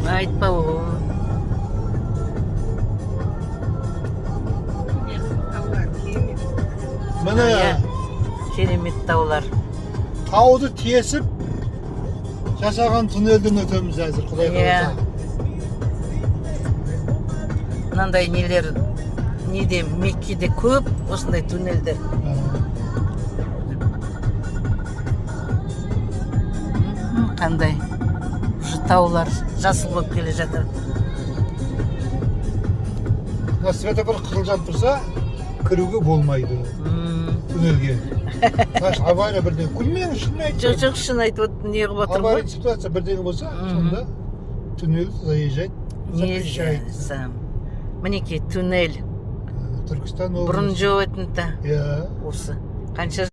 Айтпа о. Міне Керемет таулар. тауды тесіп жасаған туннелден өтеміз әзір, Құдай қаласа. Мынандай нелер, неде Меккеде көп осындай туннелдер. Қандай уже таулар жасыл болып келе жатыр. Мына светофор қырылжан тұрса, кіруге болмайды туннелге. Наш авария бірден күлмең, шын айтты. Жоқ, шын айтып не қылып отыр ғой. Авария ситуация бірден болса, сонда туннел заезжать, запрещается. Мінекей туннель. Түркістан облысы. Бұрын жоқ етін-та. Иә. Осы. Қанша